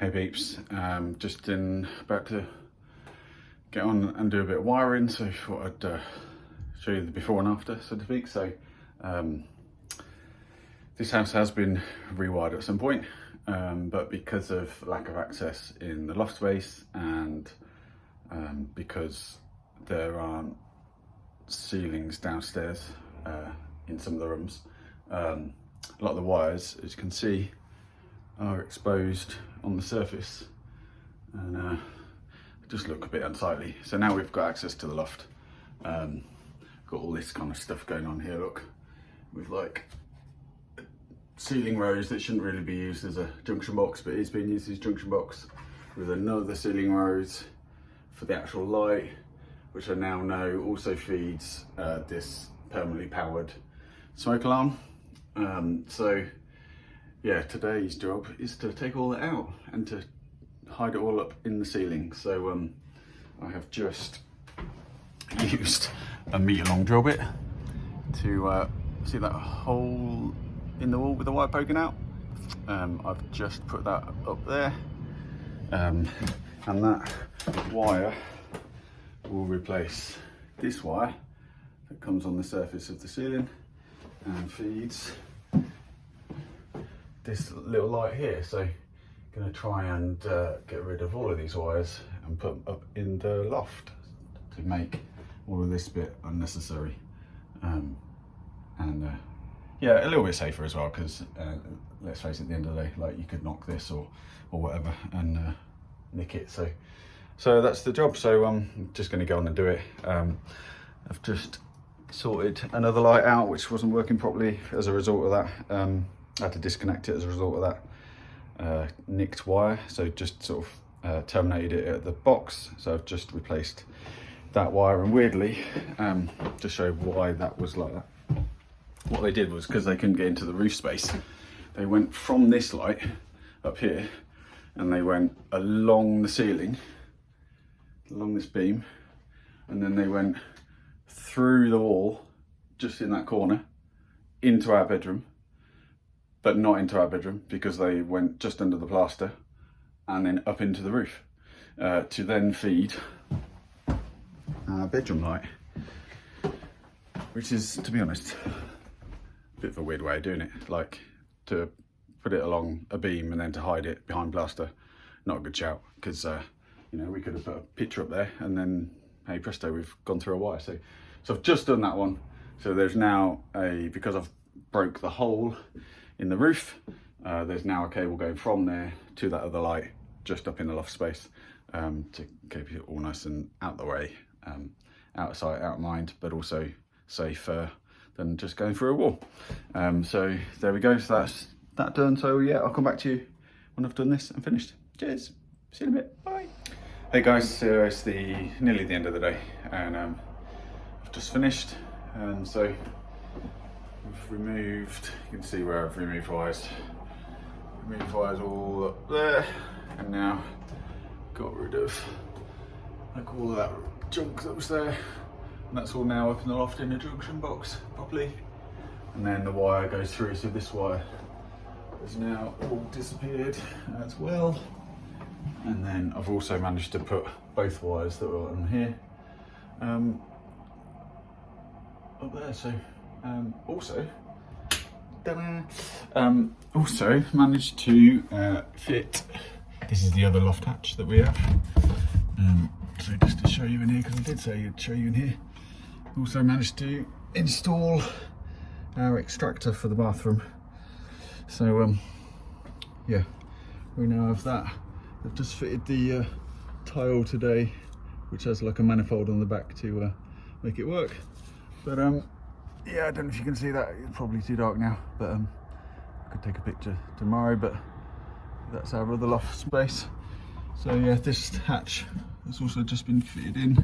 Hey peeps, just about to get on and do a bit of wiring, so I thought I'd show you the before and after, so to speak. So this house has been rewired at some point, but because of lack of access in the loft space and because there aren't ceilings downstairs in some of the rooms, a lot of the wires, as you can see, are exposed on the surface and just look a bit unsightly. So now we've got access to the loft. Got all this kind of stuff going on here, look, with like ceiling rows that shouldn't really be used as a junction box, but is being used as a junction box, with another ceiling rows for the actual light, which I now know also feeds this permanently powered smoke alarm. So yeah, today's job is to take all that out and to hide it all up in the ceiling. So I have just used a metre-long drill bit to see that hole in the wall with the wire poking out. I've just put that up there, and that wire will replace this wire that comes on the surface of the ceiling and feeds this little light here. So I'm going to try and get rid of all of these wires and put them up in the loft to make all of this bit unnecessary, and yeah, a little bit safer as well, because let's face it, at the end of the day, like, you could knock this or whatever and nick it. So that's the job. So I'm just going to go on and do it. I've just sorted another light out which wasn't working properly as a result of that. I had to disconnect it as a result of that nicked wire, so just sort of terminated it at the box. So I've just replaced that wire, and weirdly, to show why that was like that, what they did was, because they couldn't get into the roof space, they went from this light up here and they went along the ceiling, along this beam, and then they went through the wall just in that corner into our bedroom, but not into our bedroom, because they went just under the plaster and then up into the roof to then feed our bedroom light, which is, to be honest, a bit of a weird way of doing it. Like, to put it along a beam and then to hide it behind plaster, not a good shout, because you know, we could have put a picture up there and then, hey presto, we've gone through a wire. So I've just done that one. So there's now because I've broke the hole in the roof, there's now a cable going from there to that other light just up in the loft space, to keep it all nice and out of the way, out of sight, out of mind, but also safer than just going through a wall. So there we go. So that's that done. So yeah, I'll come back to you when I've done this and finished. Cheers, see you in a bit, bye. Hey guys, so it's nearly the end of the day, and I've just finished. So we've removed, you can see where I've removed wires. Removed wires all up there, and now got rid of like all of that junk that was there, and that's all now up in the loft in the junction box properly. And then the wire goes through, so this wire has now all disappeared as well. And then I've also managed to put both wires that were on here up there. So also managed to fit, this is the other loft hatch that we have. So just to show you in here, because I did say I'd show you in here, also managed to install our extractor for the bathroom. So yeah, we now have that. I've just fitted the tile today, which has like a manifold on the back to make it work. But yeah, I don't know if you can see that, it's probably too dark now, but I could take a picture tomorrow. But that's our other loft space. So yeah, this hatch has also just been fitted in,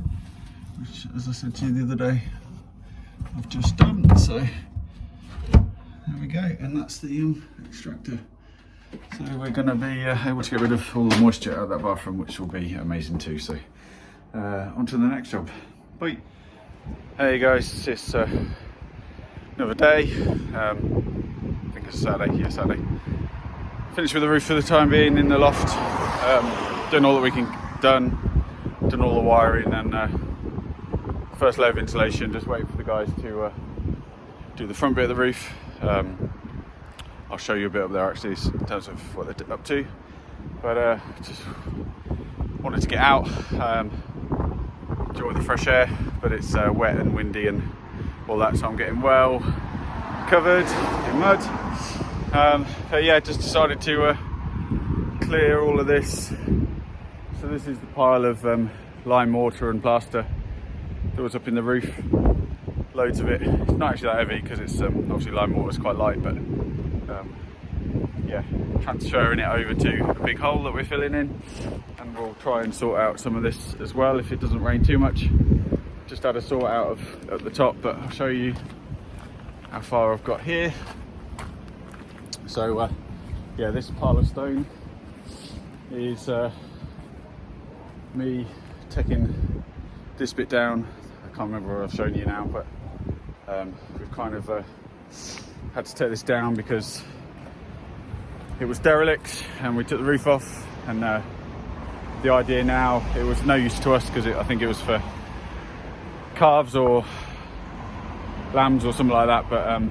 which, as I said to you the other day, I've just done. So there we go, and that's the extractor. So we're going to be able to get rid of all the moisture out of that bathroom, which will be amazing too. So on to the next job. Bye. Hey guys, it's another day. I think it's Saturday. Yeah, Saturday. Finished with the roof for the time being in the loft. Done all that we can done all the wiring, and first layer of insulation. Just waiting for the guys to do the front bit of the roof. I'll show you a bit up there actually in terms of what they're up to, but just wanted to get out, enjoy the fresh air, but it's wet and windy and all that, so I'm getting well covered in mud. But yeah, just decided to clear all of this. So this is the pile of lime mortar and plaster that was up in the roof. Loads of it. It's not actually that heavy because it's obviously lime mortar is quite light, but yeah, transferring it over to a big hole that we're filling in, and we'll try and sort out some of this as well if it doesn't rain too much. Just had a sort out at the top, but I'll show you how far I've got here. So yeah, this pile of stone is me taking this bit down. I can't remember what I've shown you now, but we've kind of had to take this down because it was derelict and we took the roof off, and the idea now, it was no use to us because I think it was for calves or lambs or something like that, but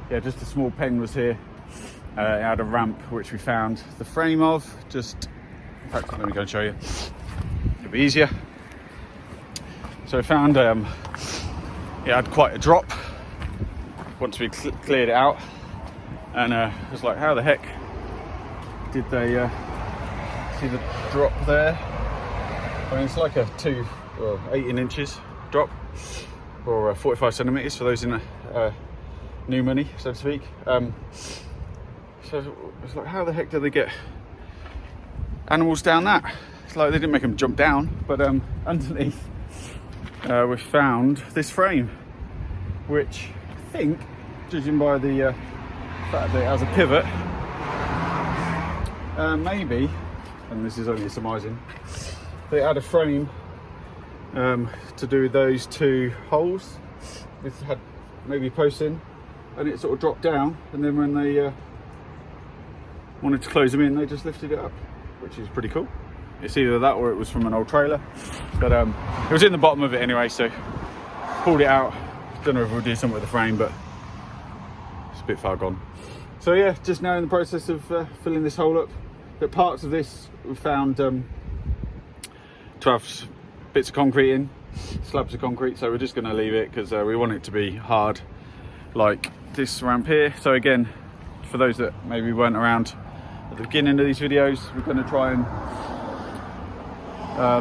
yeah, just a small pen was here. It had a ramp which we found the frame of, just, in fact, let me go and show you, it'll be easier. So we found it had quite a drop once we cleared it out, and it was like, how the heck did they see the drop there? I mean, it's like a 18 inches drop, or 45 centimeters for those in new money, so to speak. So it's like, how the heck did they get animals down that? It's like they didn't make them jump down, but underneath we found this frame, which I think, judging by the fact that it has a pivot, maybe, and this is only surmising, they had a frame to do those two holes. This had maybe posts in, and it sort of dropped down, and then when they wanted to close them in, they just lifted it up, which is pretty cool. It's either that or it was from an old trailer, but it was in the bottom of it anyway, so pulled it out. Don't know if we'll do something with the frame, but it's a bit far gone. So yeah, just now in the process of filling this hole up. But parts of this we found 12 bits of concrete in, slabs of concrete, so we're just going to leave it because we want it to be hard like this ramp here. So again, for those that maybe weren't around at the beginning of these videos, we're going to try and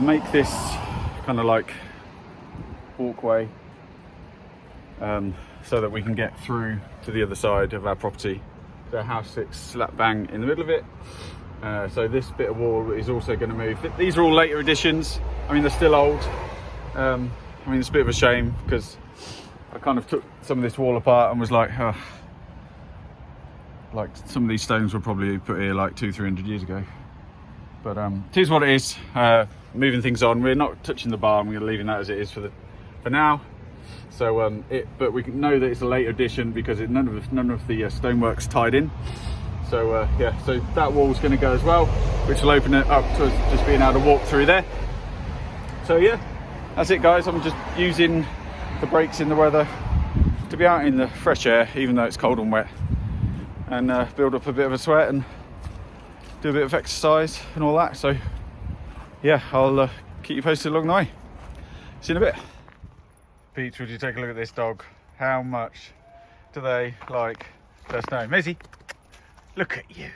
make this kind of like walkway so that we can get through to the other side of our property. The house sits slap bang in the middle of it, so this bit of wall is also going to move. These are all later additions. I mean, they're still old. I mean, it's a bit of a shame because I kind of took some of this wall apart and was like, oh, like some of these stones were probably put here like 200-300 years ago. But it is what it is. Moving things on. We're not touching the bar. We're leaving that as it is for now. So but we can know that it's a late addition because none of the stonework's tied in. So yeah, so that wall's going to go as well, which will open it up to us just being able to walk through there. So yeah, that's it, guys. I'm just using the breaks in the weather to be out in the fresh air, even though it's cold and wet, and build up a bit of a sweat and do a bit of exercise and all that. So yeah, I'll keep you posted along the way. See you in a bit. Peach, would you take a look at this dog? How much do they like the snow? Mizzy, look at you.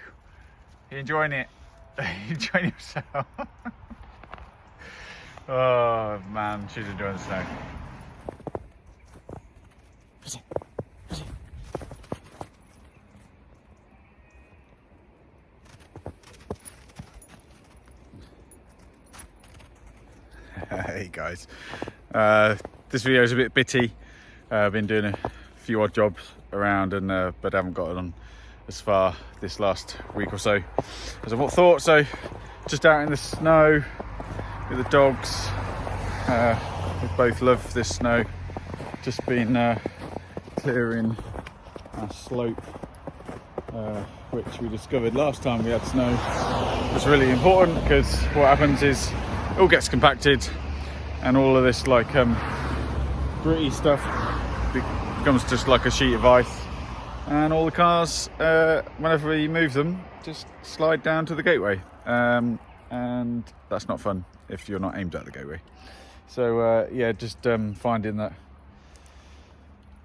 You enjoying it? You enjoying yourself? Oh man, she's enjoying the snow. Hey guys, this video is a bit bitty. I've been doing a few odd jobs around, and but haven't got on as far this last week or so as I thought. So just out in the snow with the dogs. We both love this snow. Just been clearing our slope which we discovered last time we had snow, was really important, because what happens is it all gets compacted and all of this like gritty stuff becomes just like a sheet of ice, and all the cars, whenever you move them, just slide down to the gateway, and that's not fun if you're not aimed at the gateway. So yeah, just finding that,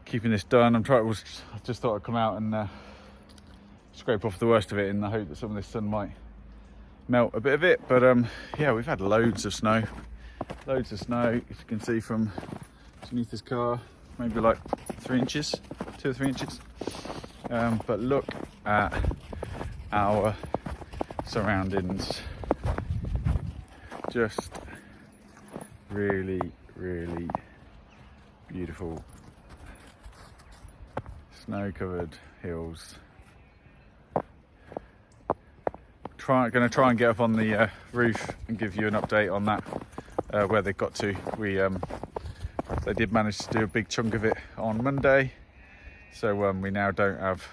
keeping this done. I just thought I'd come out and scrape off the worst of it in the hope that some of this sun might melt a bit of it. But yeah, we've had loads of snow, as you can see from underneath this car, maybe like 3 inches, 2 or 3 inches. But look at our surroundings, just really, really beautiful snow-covered hills. Going to try and get up on the roof and give you an update on that, where they got to. They did manage to do a big chunk of it on Monday, so we now don't have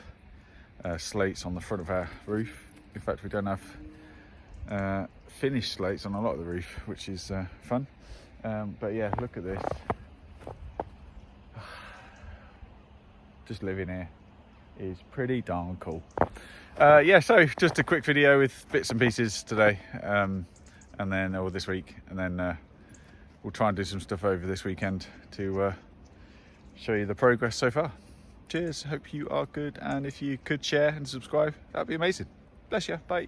slates on the front of our roof. In fact, we don't have finished slates on a lot of the roof, which is fun. But yeah, look at this. Just living here is pretty darn cool. Yeah, so just a quick video with bits and pieces today, and then or this week, and then we'll try and do some stuff over this weekend to show you the progress so far. Cheers, hope you are good, and if you could share and subscribe, that'd be amazing. Bless you, bye.